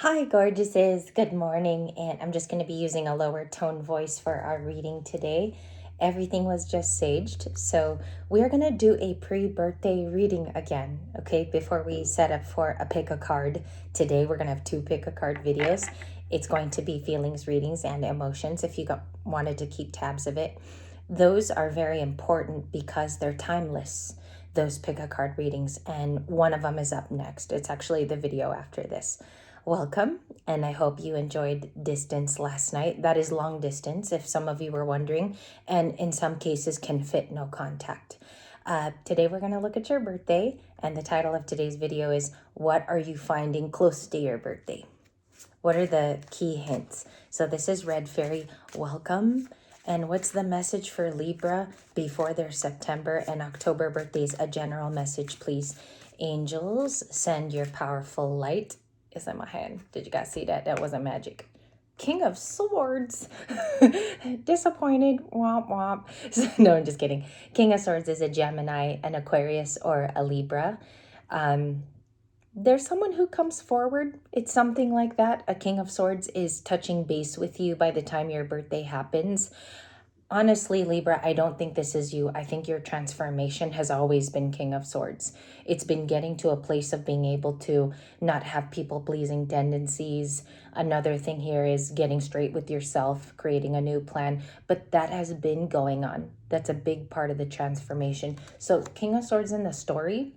Hi, gorgeouses. Good morning. And I'm just going to be using a lower tone voice for our reading today. Everything was just saged. So we're going to do a pre-birthday reading again, okay? Before we set up for a pick a card today, we're going to have two pick a card videos. It's going to be feelings, readings, and emotions if you wanted to keep tabs of it. Those are very important because they're timeless, those pick a card readings. And one of them is up next. It's actually the video after this. Welcome, and I hope you enjoyed distance last night. That is long distance, if some of you were wondering, and in some cases can fit no contact. Today we're going to look at your birthday, and the title of today's video is, What Are You Finding Close to Your Birthday? What are the key hints? So this is Red Fairy. Welcome. And what's the message for Libra before their September and October birthdays? A general message, please. Angels, send your powerful light. Is in my hand. Did you guys see that? That wasn't magic. King of Swords. Disappointed. Womp womp. No, I'm just kidding. King of Swords is a Gemini, an Aquarius, or a Libra. There's someone who comes forward. It's something like that. A King of Swords is touching base with you by the time your birthday happens. Honestly, Libra, I don't think this is you. I think your transformation has always been King of Swords. It's been getting to a place of being able to not have people-pleasing tendencies. Another thing here is getting straight with yourself, creating a new plan. But that has been going on. That's a big part of the transformation. So King of Swords in the story,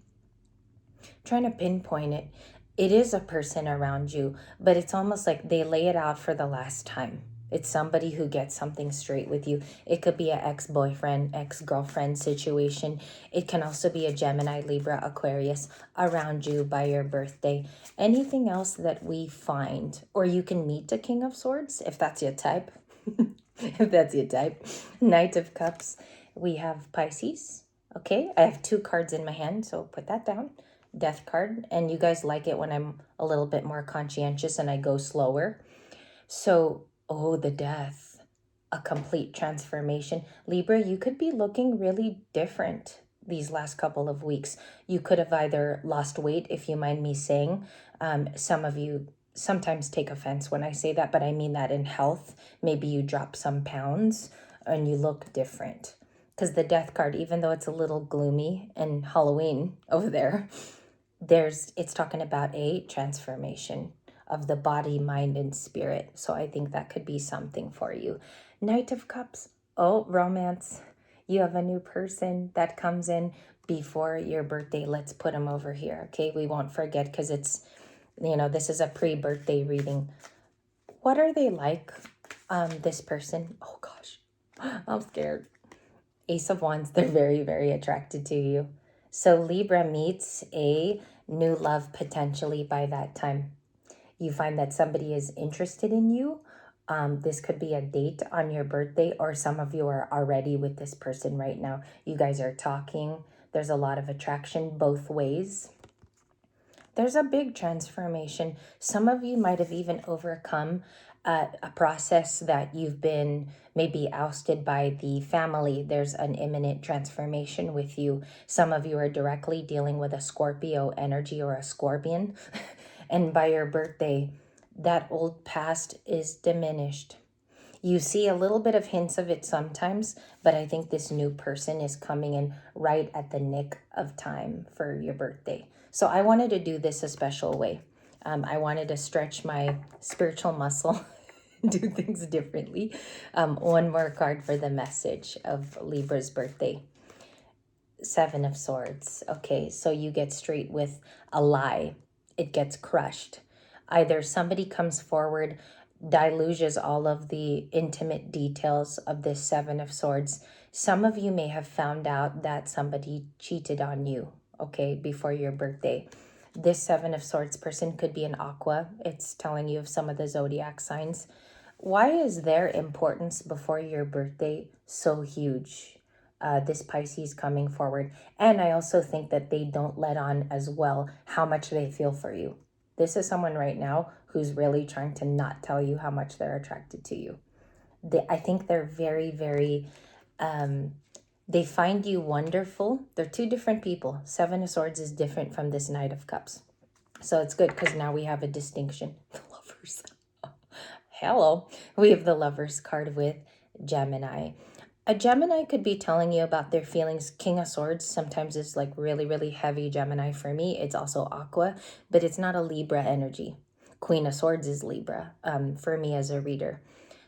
trying to pinpoint it, it is a person around you, but it's almost like they lay it out for the last time. It's somebody who gets something straight with you. It could be an ex-boyfriend, ex-girlfriend situation. It can also be a Gemini, Libra, Aquarius around you by your birthday. Anything else that we find, or you can meet a King of Swords if that's your type. If that's your type. Knight of Cups. We have Pisces. Okay, I have two cards in my hand, so put that down. Death card, and you guys like it when I'm a little bit more conscientious and I go slower. So, oh, the Death, a complete transformation. Libra, you could be looking really different these last couple of weeks. You could have either lost weight, if you mind me saying. Some of you sometimes take offense when I say that, but I mean that in health. Maybe you drop some pounds and you look different. Because the Death card, even though it's a little gloomy and Halloween over there, it's talking about a transformation of the body, mind, and spirit. So I think that could be something for you. Knight of Cups. Oh, romance. You have a new person that comes in before your birthday. Let's put them over here, okay? We won't forget because it's, this is a pre-birthday reading. What are they like, this person? Oh, gosh. I'm scared. Ace of Wands, they're very, very attracted to you. So Libra meets a new love potentially by that time. You find that somebody is interested in you. This could be a date on your birthday, or some of you are already with this person right now. You guys are talking. There's a lot of attraction both ways. There's a big transformation. Some of you might have even overcome a process that you've been maybe ousted by the family. There's an imminent transformation with you. Some of you are directly dealing with a Scorpio energy or a scorpion. And by your birthday, that old past is diminished. You see a little bit of hints of it sometimes, but I think this new person is coming in right at the nick of time for your birthday. So I wanted to do this a special way. I wanted to stretch my spiritual muscle, do things differently. One more card for the message of Libra's birthday. Seven of Swords. Okay, so you get straight with a lie. It gets crushed. Either somebody comes forward, diluges all of the intimate details of this Seven of Swords. Some of you may have found out that somebody cheated on you, okay, before your birthday. This Seven of Swords person could be an Aqua. It's telling you of some of the zodiac signs. Why is their importance before your birthday so huge? This Pisces coming forward. And I also think that they don't let on as well how much they feel for you. This is someone right now who's really trying to not tell you how much they're attracted to you. I think they're very, very, they find you wonderful. They're two different people. Seven of Swords is different from this Knight of Cups. So it's good because now we have a distinction. Lovers. Hello. We have the Lovers card with Gemini. A Gemini could be telling you about their feelings. King of Swords sometimes is like really, really heavy Gemini for me. It's also Aqua, but it's not a Libra energy. Queen of Swords is Libra for me as a reader.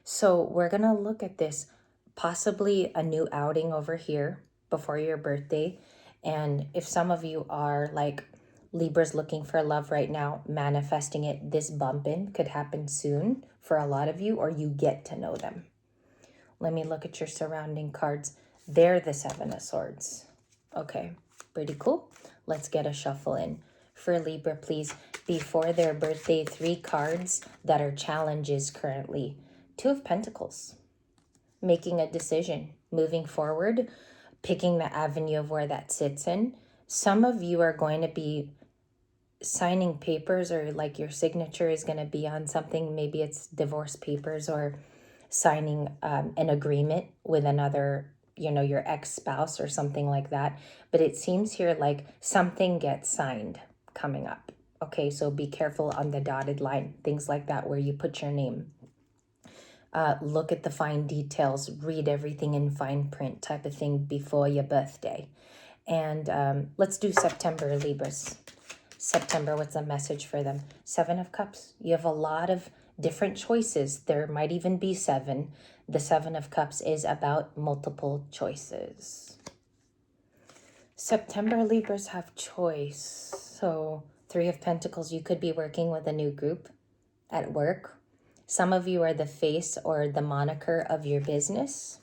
So we're going to look at this, possibly a new outing over here before your birthday. And if some of you are like Libra's looking for love right now, manifesting it, this bump in could happen soon for a lot of you, or you get to know them. Let me look at your surrounding cards. They're the Seven of Swords. Okay, pretty cool. Let's get a shuffle in. For Libra, please, before their birthday, 3 cards that are challenges currently. 2 of Pentacles. Making a decision, moving forward, picking the avenue of where that sits in. Some of you are going to be signing papers, or like your signature is going to be on something. Maybe it's divorce papers, or signing an agreement with another, your ex-spouse or something like that. But it seems here like something gets signed coming up. Okay, so be careful on the dotted line, things like that where you put your name. Look at the fine details, read everything in fine print type of thing before your birthday. And let's do September, Libras. September, what's the message for them? 7 of Cups. You have a lot of different choices. There might even be 7. The 7 of Cups is about multiple choices. September, Libras have choice. So 3 of Pentacles, you could be working with a new group at work. Some of you are the face or the moniker of your business,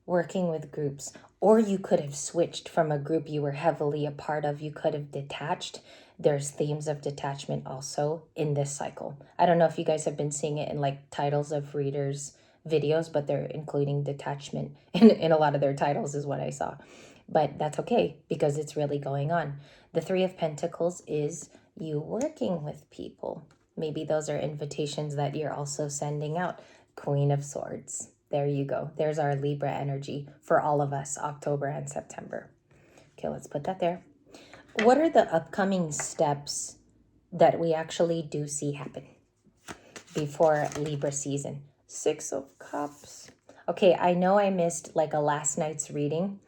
working with groups. Or you could have switched from a group you were heavily a part of. You could have detached. There's themes of detachment also in this cycle. I don't know if you guys have been seeing it in like titles of readers' videos, but they're including detachment in a lot of their titles is what I saw. But that's okay because it's really going on. The 3 of Pentacles is you working with people. Maybe those are invitations that you're also sending out. Queen of Swords. There you go. There's our Libra energy for all of us, October and September. Okay, let's put that there. What are the upcoming steps that we actually do see happen before Libra season? 6 of Cups. Okay, I know I missed like a last night's reading,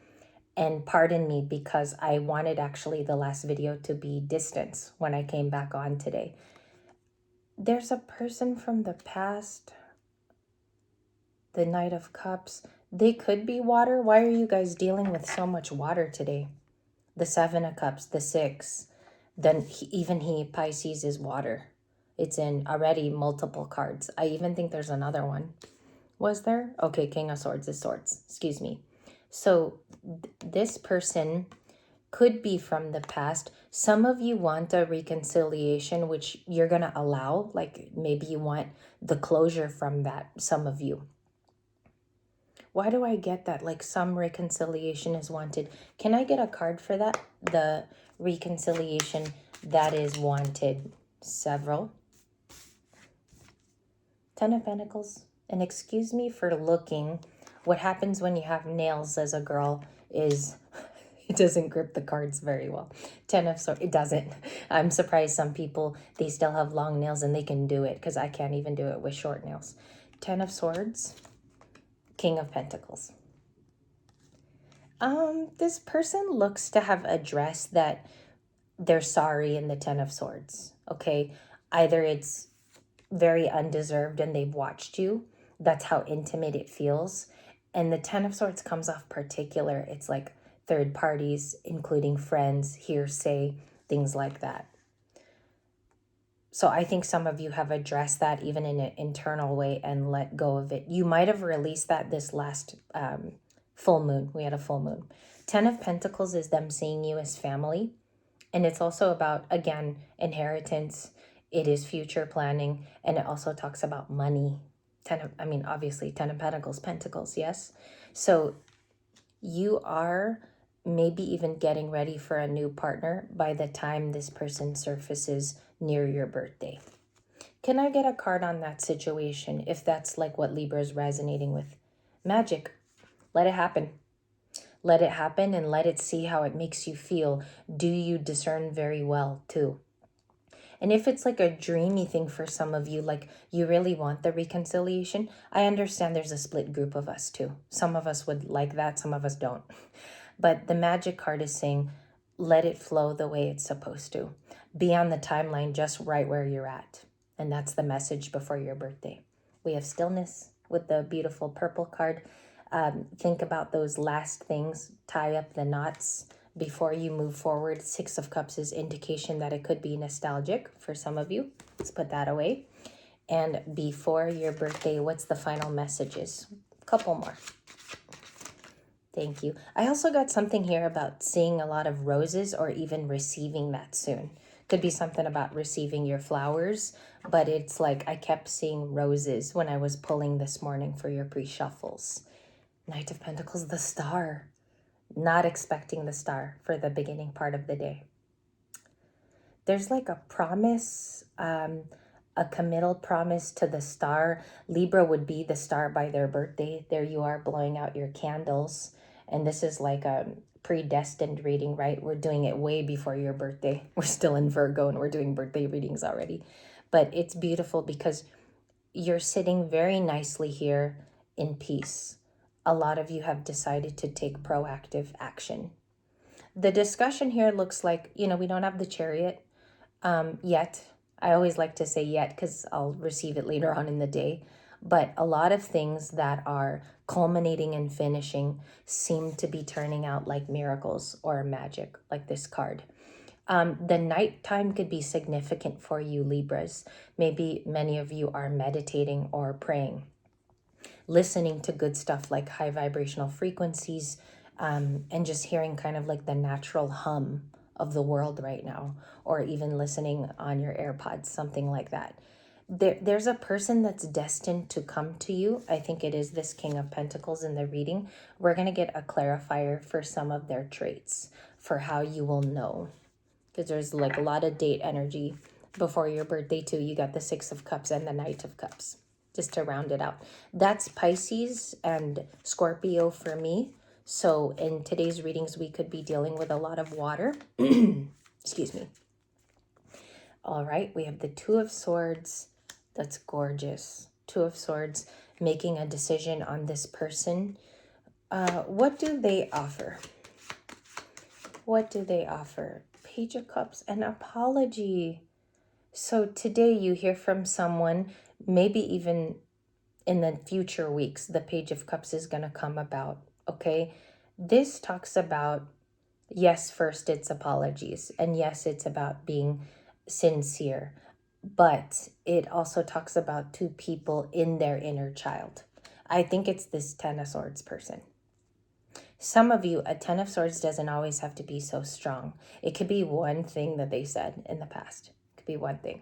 and pardon me because I wanted actually the last video to be distance when I came back on today. There's a person from the past. The Knight of Cups. They could be water. Why are you guys dealing with so much water today? The 7 of Cups, the 6. Then even he, Pisces, is water. It's in already multiple cards. I even think there's another one. Was there? Okay, King of Swords is swords. Excuse me. So this person could be from the past. Some of you want a reconciliation, which you're going to allow. Like maybe you want the closure from that, some of you. Why do I get that? Like some reconciliation is wanted. Can I get a card for that? The reconciliation that is wanted. Several. 10 of Pentacles. And excuse me for looking. What happens when you have nails as a girl is it doesn't grip the cards very well. 10 of Swords. It doesn't. I'm surprised some people, they still have long nails and they can do it because I can't even do it with short nails. 10 of Swords. King of Pentacles. This person looks to have addressed that they're sorry in the 10 of Swords, okay? Either it's very undeserved and they've watched you. That's how intimate it feels. And the 10 of Swords comes off particular. It's like third parties, including friends, hearsay, things like that. So I think some of you have addressed that even in an internal way and let go of it. You might have released that this last full moon. We had a full moon. 10 of Pentacles is them seeing you as family. And it's also about, again, inheritance. It is future planning. And it also talks about money. Obviously 10 of Pentacles, yes? So you are maybe even getting ready for a new partner by the time this person surfaces near your birthday. Can I get a card on that situation if that's like what Libra is resonating with? Magic. Let it happen. Let it happen and let it see how it makes you feel. Do you discern very well too? And if it's like a dreamy thing for some of you, like you really want the reconciliation, I understand there's a split group of us too. Some of us would like that, some of us don't. But the magic card is saying, let it flow the way it's supposed to. Be on the timeline just right where you're at. And that's the message before your birthday. We have stillness with the beautiful purple card. Think about those last things, tie up the knots before you move forward. Six of Cups is indication that it could be nostalgic for some of you. Let's put that away. And before your birthday, what's the final messages? A couple more. Thank you. I also got something here about seeing a lot of roses or even receiving that soon. Could be something about receiving your flowers, but it's like I kept seeing roses when I was pulling this morning for your pre-shuffles. Knight of Pentacles, the star. Not expecting the star for the beginning part of the day. There's like a promise, a committal promise to the star. Libra would be the star by their birthday. There you are blowing out your candles. And this is like a predestined reading, right? We're doing it way before your birthday. We're still in Virgo and we're doing birthday readings already. But it's beautiful because you're sitting very nicely here in peace. A lot of you have decided to take proactive action. The discussion here looks like, we don't have the Chariot yet. I always like to say yet because I'll receive it later on in the day. But a lot of things that are culminating and finishing seem to be turning out like miracles or magic, like this card. The nighttime could be significant for you, Libras. Maybe many of you are meditating or praying, listening to good stuff like high vibrational frequencies, and just hearing kind of like the natural hum of the world right now, or even listening on your AirPods, something like that. There's a person that's destined to come to you. I think it is this King of Pentacles in the reading. We're going to get a clarifier for some of their traits for how you will know. Because there's like a lot of date energy before your birthday too. You got the Six of Cups and the Knight of Cups, just to round it out. That's Pisces and Scorpio for me. So in today's readings, we could be dealing with a lot of water. Excuse me. All right, we have the Two of Swords. That's gorgeous. Two of Swords, making a decision on this person. What do they offer? What do they offer? Page of Cups, an apology. So today you hear from someone, maybe even in the future weeks, the Page of Cups is going to come about, okay? This talks about, yes, first it's apologies, and yes, it's about being sincere, but it also talks about two people in their inner child. I think it's this Ten of Swords person. Some of you, a Ten of Swords doesn't always have to be so strong. It could be one thing that they said in the past. It could be one thing.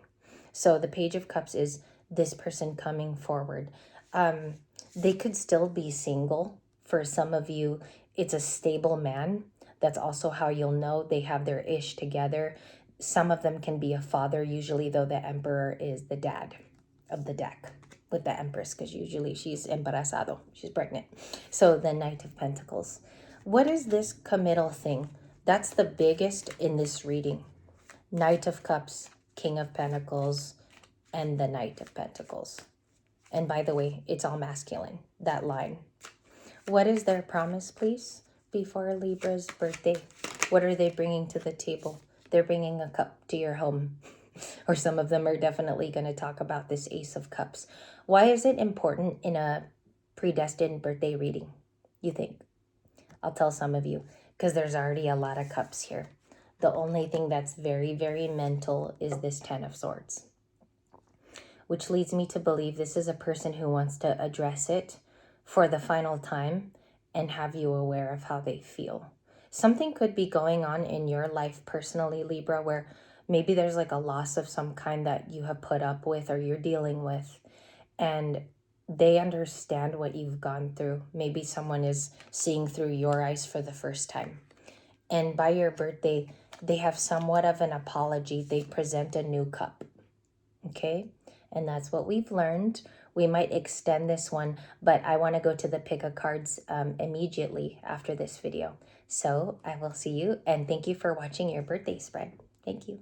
So the Page of Cups is this person coming forward. They could still be single. For some of you, it's a stable man. That's also how you'll know they have their ish together. Some of them can be a father, usually, though the Emperor is the dad of the deck with the Empress, because usually she's embarazado, she's pregnant. So the Knight of Pentacles. What is this committal thing? That's the biggest in this reading. Knight of Cups, King of Pentacles, and the Knight of Pentacles. And by the way, it's all masculine, that line. What is their promise, please, before Libra's birthday? What are they bringing to the table? They're bringing a cup to your home. Or some of them are definitely going to talk about this Ace of Cups. Why is it important in a predestined birthday reading, you think? I'll tell some of you, because there's already a lot of cups here. The only thing that's very, very mental is this Ten of Swords, which leads me to believe this is a person who wants to address it for the final time and have you aware of how they feel. Something could be going on in your life personally, Libra, where maybe there's like a loss of some kind that you have put up with or you're dealing with, and they understand what you've gone through. Maybe someone is seeing through your eyes for the first time. And by your birthday, they have somewhat of an apology. They present a new cup. Okay? And that's what we've learned. We might extend this one, but I want to go to the pick of cards immediately after this video. So I will see you, and thank you for watching your birthday spread. Thank you.